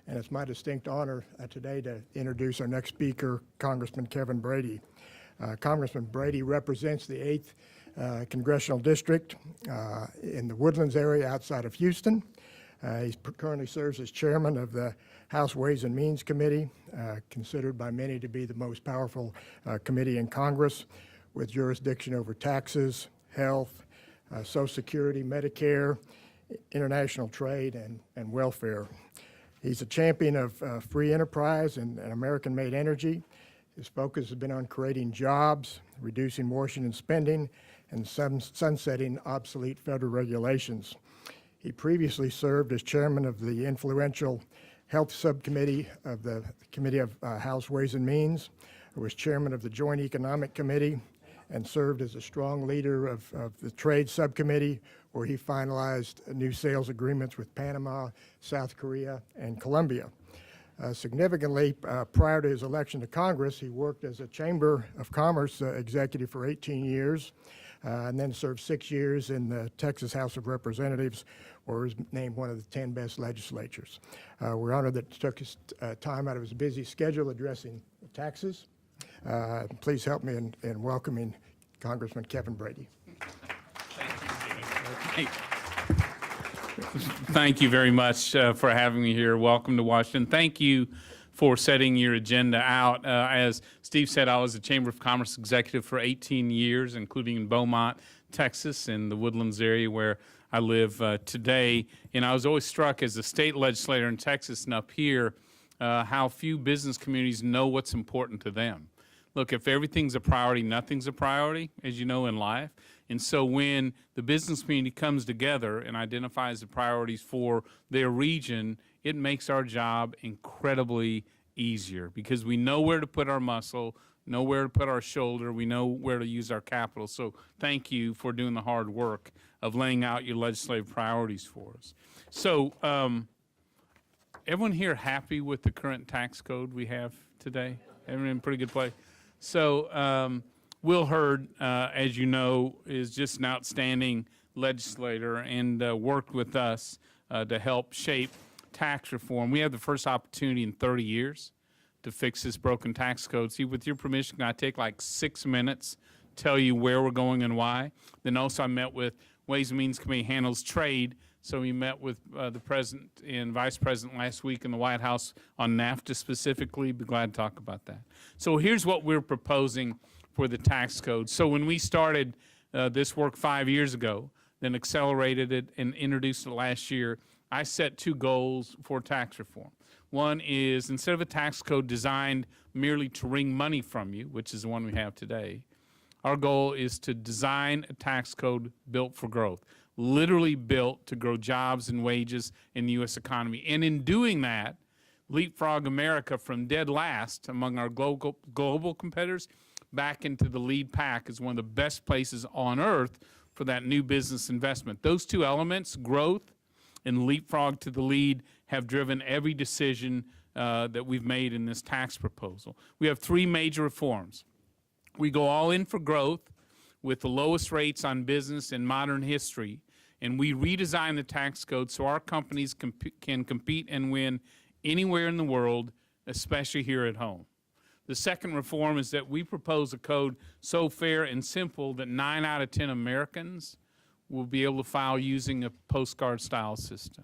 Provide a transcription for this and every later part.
and it's my distinct honor today to introduce our next speaker, Congressman Kevin Brady. Congressman Brady represents the 8th Congressional District in the Woodlands area outside of Houston. He currently serves as chairman of the House Ways and Means Committee, considered by many to be the most powerful committee in Congress, with jurisdiction over taxes, health, Social Security, Medicare, international trade, and welfare. He's a champion of free enterprise and American-made energy. His focus has been on creating jobs, reducing Washington spending, and sunsetting obsolete federal regulations. He previously served as chairman of the influential Health Subcommittee of the Committee of House Ways and Means, was chairman of the Joint Economic Committee, and served as a strong leader of the Trade Subcommittee, where he finalized new sales agreements with Panama, South Korea, and Colombia. Significantly, prior to his election to Congress, he worked as a Chamber of Commerce executive for 18 years, and then served 6 years in the Texas House of Representatives, where he was named one of the 10 best legislatures. We're honored that he took his time out of his busy schedule addressing taxes. Please help me in welcoming Congressman Kevin Brady. Thank you very much for having me here. Welcome to Washington. Thank you for setting your agenda out. As Steve said, I was a Chamber of Commerce executive for 18 years, including in Beaumont, Texas, in the Woodlands area where I live today. And I was always struck as a state legislator in Texas and up here how few business communities know what's important to them. Look, if everything's a priority, nothing's a priority, as you know, in life. And so when the business community comes together and identifies the priorities for their region, it makes our job incredibly easier because we know where to put our muscle, know where to put our shoulder, we know where to use our capital. So thank you for doing the hard work of laying out your legislative priorities for us. So everyone here happy with the current tax code we have today? Everyone in a pretty good place? So Will Hurd, as you know, is just an outstanding legislator and worked with us to help shape tax reform. We have the first opportunity in 30 years to fix this broken tax code. See, with your permission, can I take like 6 minutes, tell you where we're going and why? Then also I met with Ways and Means Committee handles trade. So we met with the President and Vice President last week in the White House on NAFTA specifically. Be glad to talk about that. So here's what we're proposing for the tax code. So when we started this work 5 years ago, then accelerated it and introduced it last year, I set 2 goals for tax reform. One is instead of a tax code designed merely to wring money from you, which is the one we have today, our goal is to design a tax code built for growth, literally built to grow jobs and wages in the U.S. economy. And in doing that, leapfrog America from dead last among our global competitors back into the lead pack as one of the best places on earth for that new business investment. Those 2 elements, growth and leapfrog to the lead, have driven every decision that we've made in this tax proposal. We have 3 major reforms. We go all in for growth with the lowest rates on business in modern history, and we redesign the tax code so our companies can compete and win anywhere in the world, especially here at home. The second reform is that we propose a code so fair and simple that 9 out of 10 Americans will be able to file using a postcard-style system.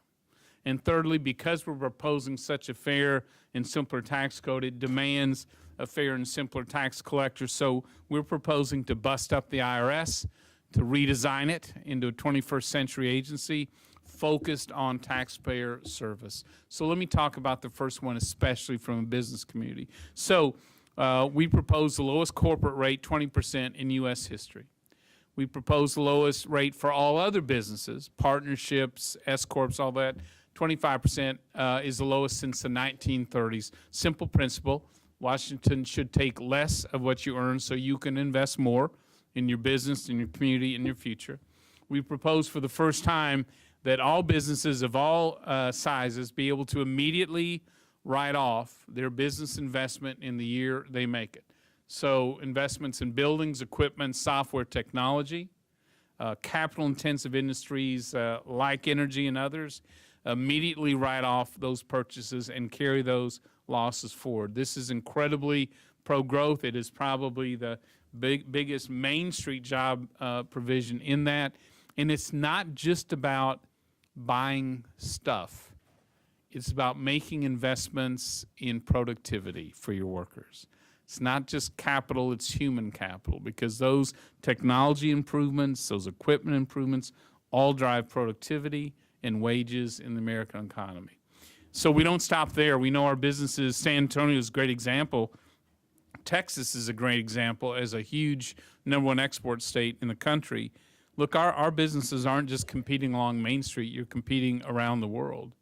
And thirdly, because we're proposing such a fair and simpler tax code, it demands a fair and simpler tax collector. So we're proposing to bust up the IRS, to redesign it into a 21st century agency focused on taxpayer service. So let me talk about the first one, especially from a business community. So we propose the lowest corporate rate, 20% in U.S. history. We propose the lowest rate for all other businesses, partnerships, S-corps, all that. 25% is the lowest since the 1930s. Simple principle. Washington should take less of what you earn so you can invest more in your business, in your community, in your future. We propose for the first time that all businesses of all sizes be able to immediately write off their business investment in the year they make it. So investments in buildings, equipment, software, technology, capital-intensive industries like energy and others, immediately write off those purchases and carry those losses forward. This is incredibly pro-growth. It is probably the biggest Main Street job provision in that. And it's not just about buying stuff. It's about making investments in productivity for your workers. It's not just capital, it's human capital, because those technology improvements, those equipment improvements, all drive productivity and wages in the American economy. So we don't stop there. We know our businesses. San Antonio is a great example. Texas is a great example as a huge #1 export state in the country. Look, our businesses aren't just competing along Main Street. You're competing around the world.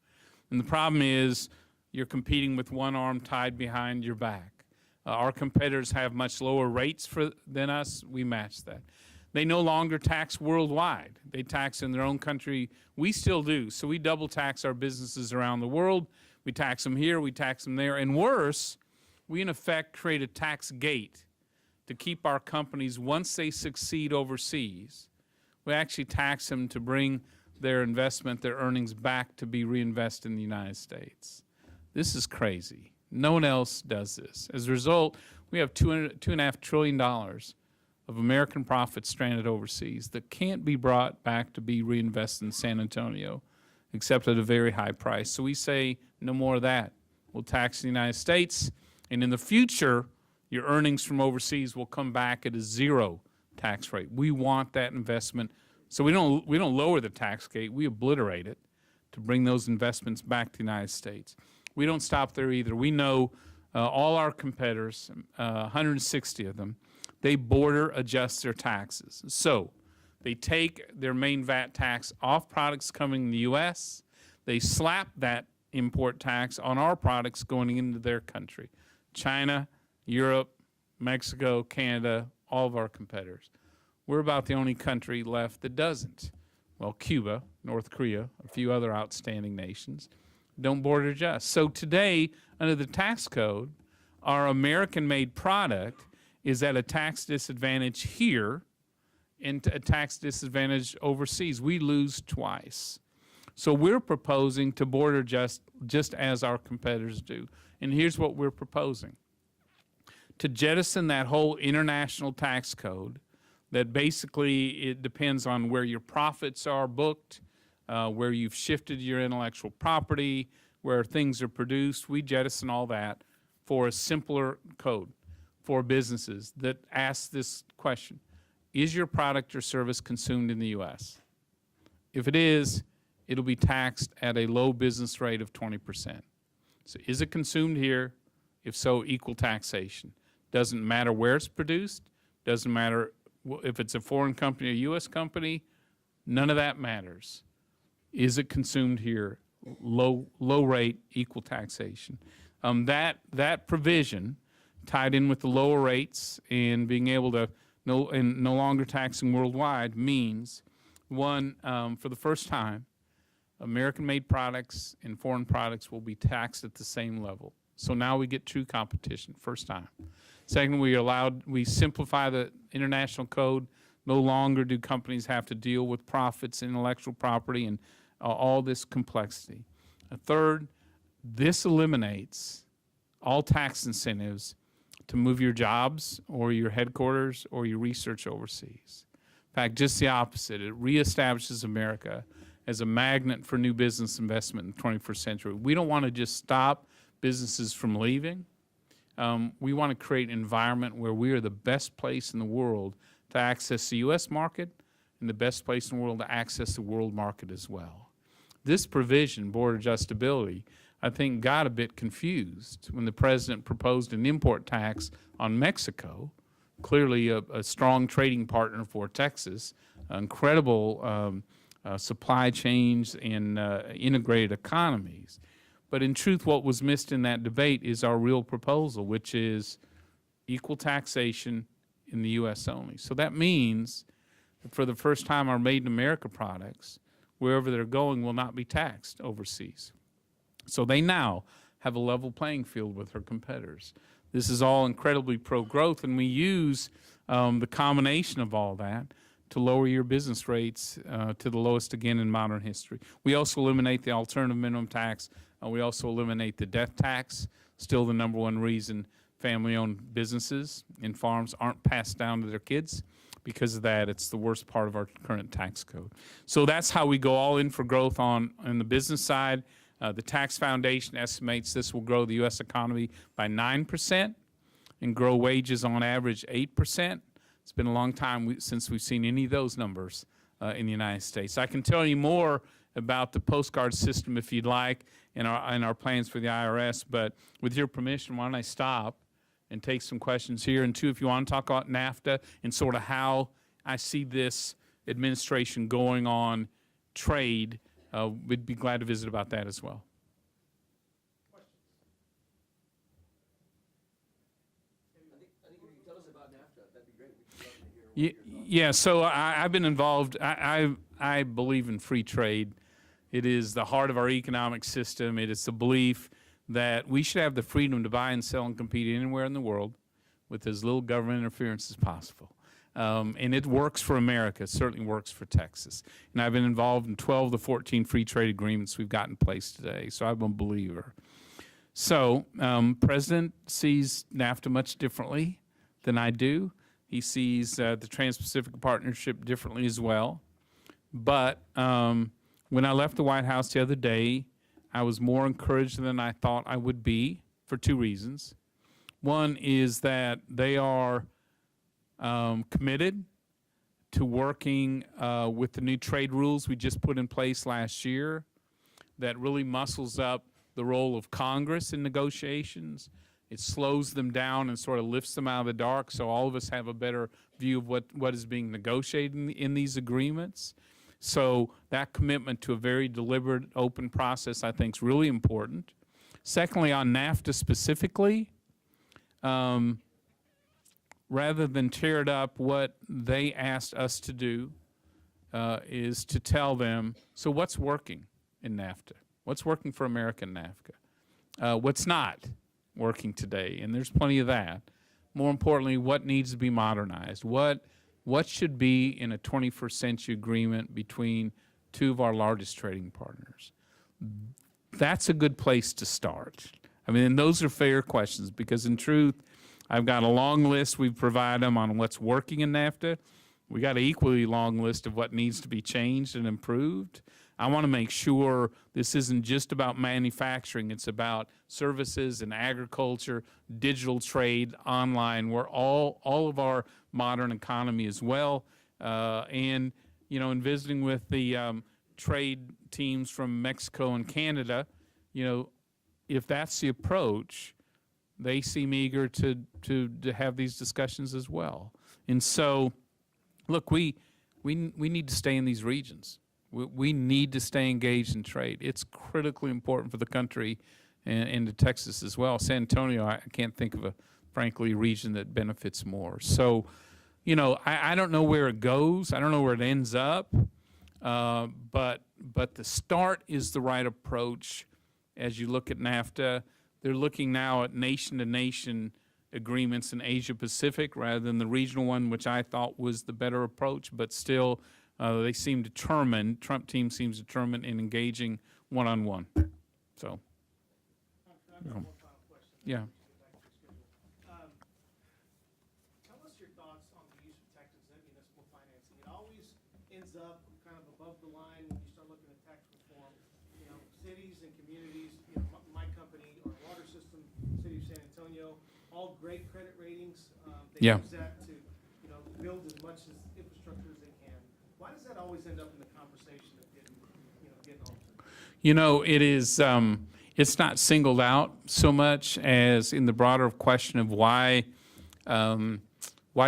And the problem is you're competing with one arm tied behind your back. Our competitors have much lower rates than us. We match that. They no longer tax worldwide. They tax in their own country. We still do. So we double tax our businesses around the world. We tax them here, we tax them there. And worse, we in effect create a tax gate to keep our companies, once they succeed overseas, we actually tax them to bring their investment, their earnings back to be reinvested in the United States. This is crazy. No one else does this. As a result, we have $2.5 trillion of American profits stranded overseas that can't be brought back to be reinvested in San Antonio, except at a very high price. So we say, no more of that. We'll tax the United States, and in the future, your earnings from overseas will come back at a zero tax rate. We want that investment. So we don't lower the tax gate, we obliterate it to bring those investments back to the United States. We don't stop there either. We know all our competitors, 160 of them, they border adjust their taxes. So they take their main VAT tax off products coming in the U.S., they slap that import tax on our products going into their country. China, Europe, Mexico, Canada, all of our competitors. We're about the only country left that doesn't. Well, Cuba, North Korea, a few other outstanding nations don't border adjust. So today, under the tax code, our American-made product is at a tax disadvantage here and a tax disadvantage overseas. We lose twice. So we're proposing to border adjust just as our competitors do. And here's what we're proposing. To jettison that whole international tax code that basically it depends on where your profits are booked, where you've shifted your intellectual property, where things are produced. We jettison all that for a simpler code for businesses that asks this question: is your product or service consumed in the U.S.? If it is, it'll be taxed at a low business rate of 20%. So is it consumed here? If so, equal taxation. Doesn't matter where it's produced, doesn't matter if it's a foreign company or a U.S. company, none of that matters. Is it consumed here? Low rate, equal taxation. That provision, tied in with the lower rates and being able to no longer taxing worldwide, means one, for the first time, American-made products and foreign products will be taxed at the same level. So now we get true competition, first time. Second, we simplify the international code. No longer do companies have to deal with profits, intellectual property, and all this complexity. Third, this eliminates all tax incentives to move your jobs or your headquarters or your research overseas. In fact, just the opposite. It reestablishes America as a magnet for new business investment in the 21st century. We don't want to just stop businesses from leaving. We want to create an environment where we are the best place in the world to access the U.S. market and the best place in the world to access the world market as well. This provision, border adjustability, I think got a bit confused when the president proposed an import tax on Mexico, clearly a strong trading partner for Texas, incredible supply chains and integrated economies. But in truth, what was missed in that debate is our real proposal, which is equal taxation in the U.S. only. So that means that for the first time, our Made in America products, wherever they're going, will not be taxed overseas. So they now have a level playing field with their competitors. This is all incredibly pro-growth, and we use the combination of all that to lower your business rates to the lowest again in modern history. We also eliminate the alternative minimum tax. We also eliminate the death tax, still the number one reason family-owned businesses and farms aren't passed down to their kids. Because of that, it's the worst part of our current tax code. So that's how we go all in for growth on the business side. The Tax Foundation estimates this will grow the U.S. economy by 9% and grow wages on average 8%. It's been a long time since we've seen any of those numbers in the United States. I can tell you more about the postcard system if you'd like and our plans for the IRS, but with your permission, why don't I stop and take some questions here. And two, if you want to talk about NAFTA and sort of how I see this administration going on trade, we'd be glad to visit about that as well. I think if you tell us about NAFTA, that'd be great. We'd love to hear. Yeah, so I've been involved. I believe in free trade. It is the heart of our economic system. It is the belief that we should have the freedom to buy and sell and compete anywhere in the world with as little government interference as possible. And it works for America. It certainly works for Texas. And I've been involved in 12 of the 14 free trade agreements we've got in place today, so I'm a believer. So President sees NAFTA much differently than I do. He sees the Trans-Pacific Partnership differently as well. But when I left the White House the other day, I was more encouraged than I thought I would be for two reasons. One is that they are committed to working with the new trade rules we just put in place last year that really muscles up the role of Congress in negotiations. It slows them down and sort of lifts them out of the dark so all of us have a better view of what is being negotiated in these agreements. So that commitment to a very deliberate, open process, I think, is really important. Secondly, on NAFTA specifically, rather than tear it up, what they asked us to do is to tell them, so what's working in NAFTA? What's working for American NAFTA? What's not working today? And there's plenty of that. More importantly, what needs to be modernized? What should be in a 21st century agreement between two of our largest trading partners? That's a good place to start. I mean, and those are fair questions because in truth, I've got a long list we've provided them on what's working in NAFTA. We got an equally long list of what needs to be changed and improved. I want to make sure this isn't just about manufacturing. It's about services and agriculture, digital trade, online, where all of our modern economy as well. And, you know, in visiting with the trade teams from Mexico and Canada, you know, if that's the approach, they seem eager to have these discussions as well. And so, look, we need to stay in these regions. We need to stay engaged in trade. It's critically important for the country and to Texas as well. San Antonio, I can't think of a, frankly, region that benefits more. So, you know, I don't know where it goes. I don't know where it ends up. But the start is the right approach as you look at NAFTA. They're looking now at nation-to-nation agreements in Asia-Pacific rather than the regional one, which I thought was the better approach, but still they seem determined, Trump team seems determined in engaging one-on-one. So, yeah. Tell us your thoughts on the use of tax exempt municipal financing. It always ends up kind of above the line when you start looking at tax reform. You know, cities and communities, you know, my company, our water system, City of San Antonio, all great credit ratings. They use that to, you know, build as much as infrastructure as they can. Why does that always end up in the conversation of getting altered? You know, it is, it's not singled out so much as in the broader question of why do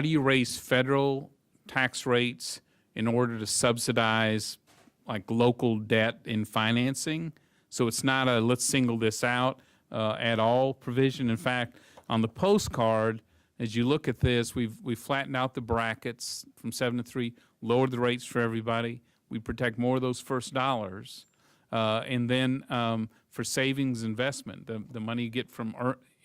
you raise federal tax rates in order to subsidize like local debt in financing? So it's not a let's single this out at all provision. In fact, on the postcard, as you look at this, we've flattened out the brackets from 7 to 3, lowered the rates for everybody. We protect more of those first dollars. And then for savings investment, the money you get from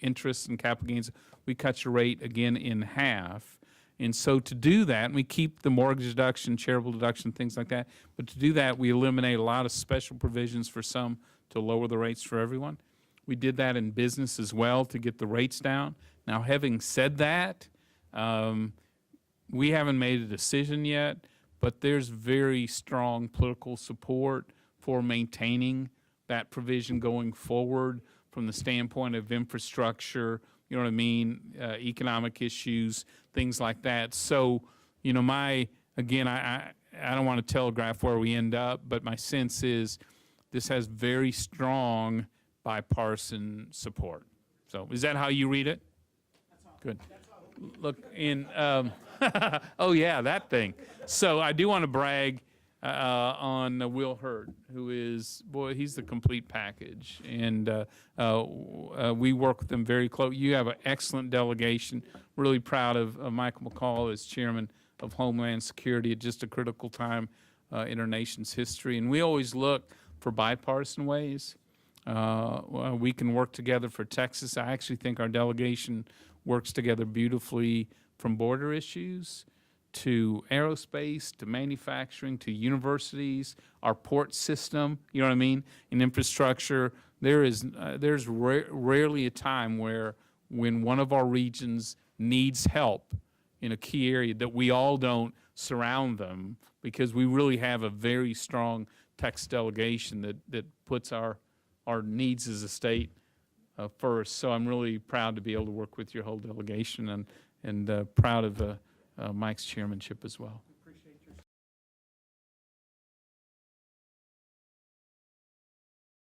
interest and capital gains, we cut your rate again in half. And so to do that, and we keep the mortgage deduction, charitable deduction, things like that, but to do that, we eliminate a lot of special provisions for some to lower the rates for everyone. We did that in business as well to get the rates down. Now, having said that, we haven't made a decision yet, but there's very strong political support for maintaining that provision going forward from the standpoint of infrastructure, you know what I mean, economic issues, things like that. So, you know, I don't want to telegraph where we end up, but my sense is this has very strong bipartisan support. So is that how you read it? Good. Look, oh yeah, that thing. So I do want to brag on Will Hurd, who is, boy, he's the complete package. And we work with them very close. You have an excellent delegation. Really proud of Michael McCall as chairman of Homeland Security at just a critical time in our nation's history. And we always look for bipartisan ways. We can work together for Texas. I actually think our delegation works together beautifully from border issues to aerospace, to manufacturing, to universities, our port system, you know what I mean, in infrastructure. There's rarely a time when one of our regions needs help in a key area that we all don't surround them, because we really have a very strong Texas delegation that puts our needs as a state first. So I'm really proud to be able to work with your whole delegation, and proud of Mike's chairmanship as well.